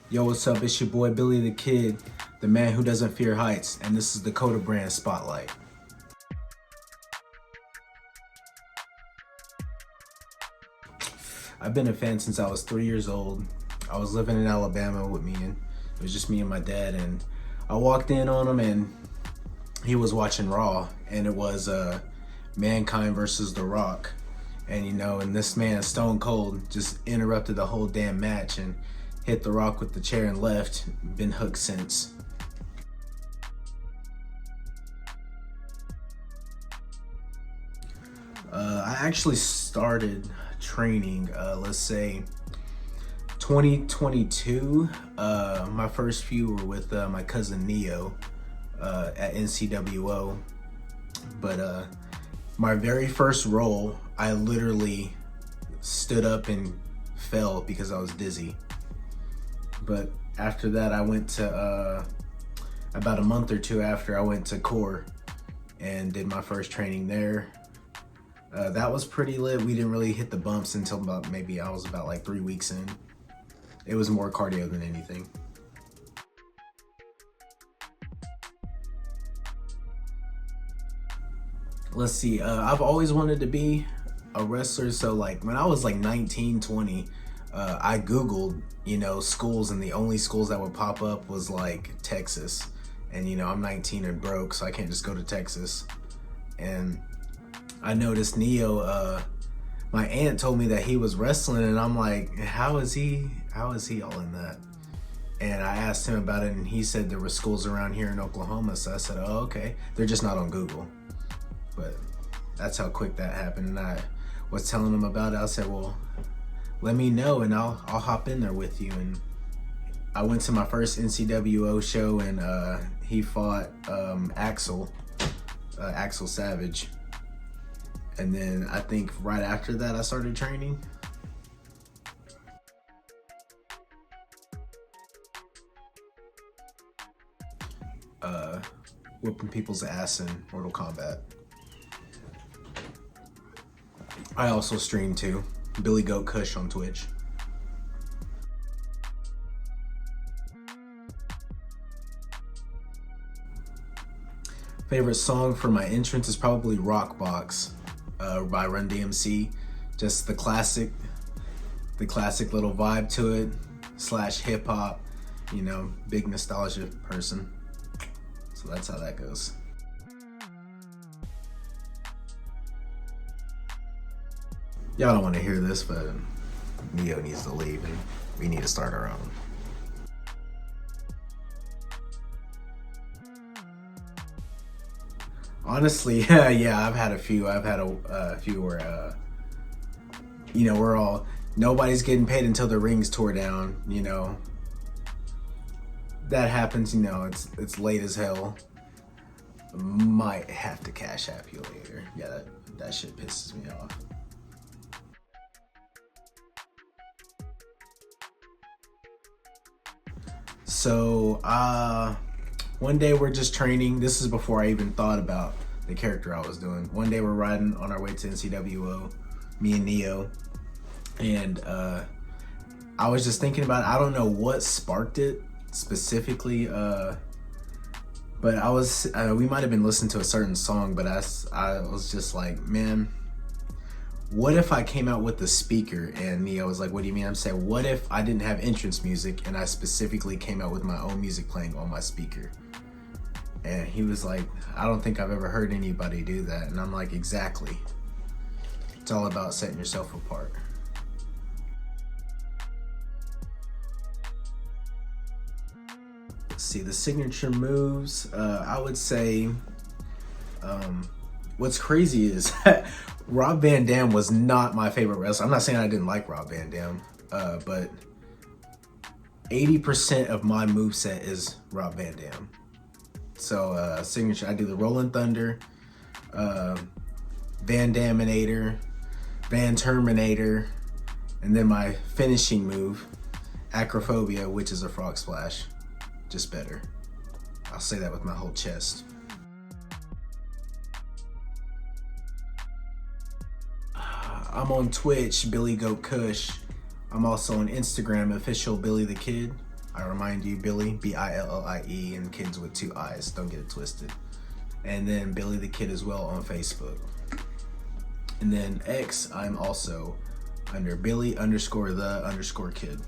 Yo, what's up? It's your boy Billy the Kid, the man who doesn't fear heights, and this is the Coda brand Spotlight. I've been a fan since I was 3 years old. I was living in Alabama with me, and it was just me and my dad, and I walked in on him, and he was watching Raw, and it was Mankind versus The Rock. And this man, Stone Cold, just interrupted the whole damn match and hit The Rock with the chair and left. Been hooked since. I actually started training, let's say 2022. My first few were with my cousin Neo at NCWO. But my very first roll, I literally stood up and fell because I was dizzy. But after that, I went to, about a month or two after, I went to Core and did my first training there. That was pretty lit. We didn't really hit the bumps until maybe I was about like 3 weeks in. It was more cardio than anything. Let's see, I've always wanted to be a wrestler. So like when I was like 19, 20, I Googled, schools, and the only schools that would pop up was like Texas. And I'm 19 and broke, so I can't just go to Texas. And I noticed Neo, my aunt told me that he was wrestling, and I'm like, how is he all in that? And I asked him about it, and he said there were schools around here in Oklahoma. So I said, oh, okay. They're just not on Google. But that's how quick that happened. And I was telling him about it. I said, well, let me know and I'll hop in there with you. And I went to my first NCWO show, and he fought Axel Savage. And then I think right after that I started training. Whooping people's ass in Mortal Kombat. I also stream too. Billy The KIID on Twitch. Favorite song for my entrance is probably Rock Box by Run DMC. Just the classic little vibe to it, / hip hop, big nostalgia person. So that's how that goes. Y'all don't want to hear this, but Neo needs to leave and we need to start our own. Honestly, yeah, I've had a few. I've had a few where, nobody's getting paid until the ring's tore down, That happens, it's late as hell. Might have to cash app you later. Yeah, that shit pisses me off. So, one day we're just training. This is before I even thought about the character I was doing. One day we're riding on our way to NCWO, me and Neo, and I was just thinking about it. I don't know what sparked it specifically, but we might have been listening to a certain song, but I was just like, man, what if I came out with the speaker? And Neo was like, what do you mean? I'm saying, what if I didn't have entrance music and I specifically came out with my own music playing on my speaker? And he was like, I don't think I've ever heard anybody do that. And I'm like, exactly. It's all about setting yourself apart. Let's see, the signature moves, I would say, what's crazy is Rob Van Dam was not my favorite wrestler. I'm not saying I didn't like Rob Van Dam, but 80% of my moveset is Rob Van Dam. So signature, I do the Rolling Thunder, Van Daminator, Van Terminator, and then my finishing move, Acrophobia, which is a frog splash. Just better. I'll say that with my whole chest. I'm on Twitch, Billie The KIID. I'm also on Instagram, official Billie The KIID. I remind you, Billie, Billie, and kids with 2 eyes. Don't get it twisted. And then Billie the KIID as well on Facebook. And then X, I'm also under Billie_the_KIID.